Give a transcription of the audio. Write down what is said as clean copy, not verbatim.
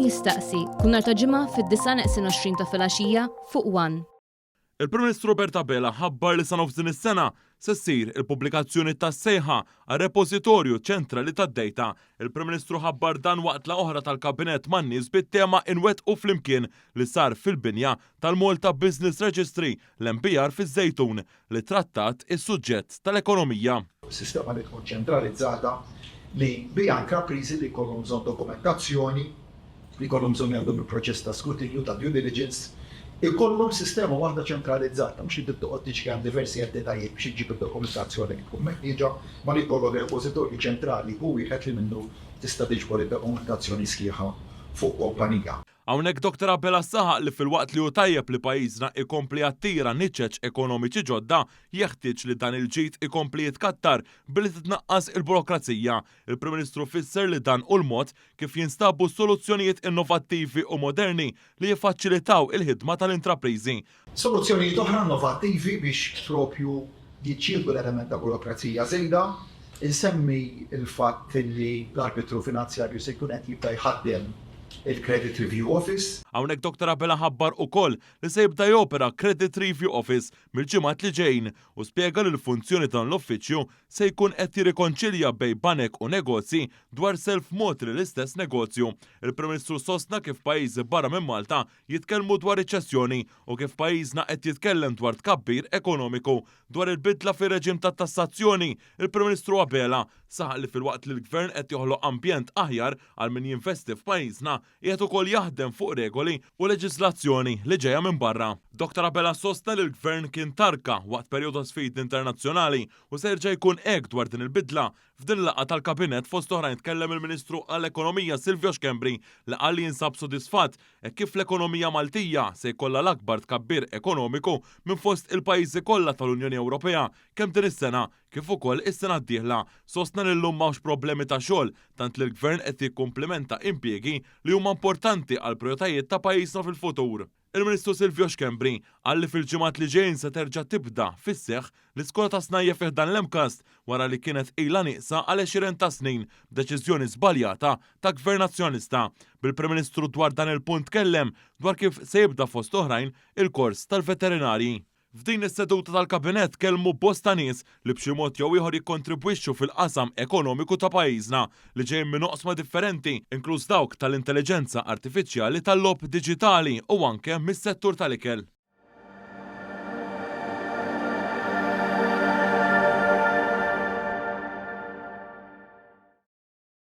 jistaqsi kull nhar ta' ġimgħa fid-9:20 ta' filgħaxija fuq One. Il-Prim Ministru Robert Abela ħabbar li sa nofs din is-sena se ssir il-pubblikazzjoni tas-sejħa għar-Repożitorju Ċentrali tad-Dejta. Il-Prim Ministru ħabbar dan waqt laqgħa oħra tal-Kabinett man-nies bit-tema Inwettqu Flimkien li sar fil-binja tal-Malta Business Registry, l-MBR fiż-Żejtun li trattat is-suġġett tal-ekonomija. Sistema li tkun ċentralizzata li bija intrapriżi li jkollhom bżonn dokumentazzjoni, li jkollhom bżonn jagħmlu proċess ta' skrutinju ta' due diligence, ikollhom sistema waħda ċentralizzata, mhux li tittoqgħod tiġi hemm diversi entitajiet biex iġġib id-dokumentazzjoni li tkun meħtieġa, ma li jkollok repożitorju ċentrali u wieħed li minnu tista' tiġbor id-dokumentazzjoni sħiħa fuq kompanija. Hawnhekk Dr Abela saħaq li fil-waqt li hu tajjeb li pajjiżna ikompli attira niċċeġ ekonomiċi ġodda, jeħtieġ li dan il-ġid ikompli jitkattar billi titnaqqas il-burokrazija. Il-Prim Ministru fisser li dan hu l-mod kif jinstabu soluzzjonijiet innovattivi u moderni li jiffaċilitaw il-ħidma tal-intrapriżi. Soluzzjonijiet oħra innovattivi biex propju jiċċieldu l-element ta' burokrazija żejda, insemmi il-fatt li l-arbitru finanzjarju se jkun qed jibda jħaddem il-Credit Review Office. Hawnhekk Dr Abela ħabbar ukoll li se jibda jopera Credit Review Office mill-ġimgħat li ġejjin u spjega li l-funzjoni tal l-uffiċċju se jkun qed jirrikonċilja bejn banek u negozji dwar self-moti l-istess negozju. Il-Prim Ministru sostna kif pajjiżi barra minn Malta jitkellmu dwar riċessjoni u kif pajjiżna qed jitkellem dwar tkabbir ekonomiku dwar il-bidla fir-reġim tat-tassazzjoni. Il-Prim Ministru Abela saħaq li fil-waqt li l-Gvern qed joħloq ambjent aħjar għal min jinvesti f'pajjiżna qiegħed ukoll jaħdem fuq regoli u leġislazzjoni li ġejja minn barra. Dr Abela sostna li l-Gvern kien tarka waqt perjodu sfid internazzjonali u se jerġa' jkun hekk dwar din il-bidla. F'din laqgħa tal-Kabinett fost oħrajn tkellem il-Ministru għall-Ekonomija li qal li jinsab sodisfatt kif l-ekonomija Maltija se jkollha l-akbar tkabbir ekonomiku minn fost il-pajjiżi kollha tal-Unjoni Ewropea kemm din is-sena kif ukoll is-sena d-dieħla. Sostna li llum m'hawnx problemi ta' xogħol tant li l-Gvern qed jikkumplimenta impjiegi li huma importanti għal prijoritajiet ta' pajjiżna fil-futur. Il-Ministru qal li fil-ġimgħat li ġejjin se terġa' tibda fis-seħħ l-iskola ta' snajja fih dan l-MCAST wara li kienet ilha nieqsa għal 20 ta' snin b'deċiżjoni żbaljata ta' Gvern Nazzjonista. Bil-Prim Ministru dwar dan il-punt tkellem dwar kif se jibda fost oħrajn il-kors tal-veterinarji. F'din is-seduta tal-Kabinett kellmu bosta nies li b'xi mod jew ieħor jikkontribwixxu fil-qasam ekonomiku ta' pajjiżna li ġejjin minn oqsma differenti, inkluż dawk tal-intelligenza artifiċjali tal-lob diġitali u anke mis-settur tal-ikel.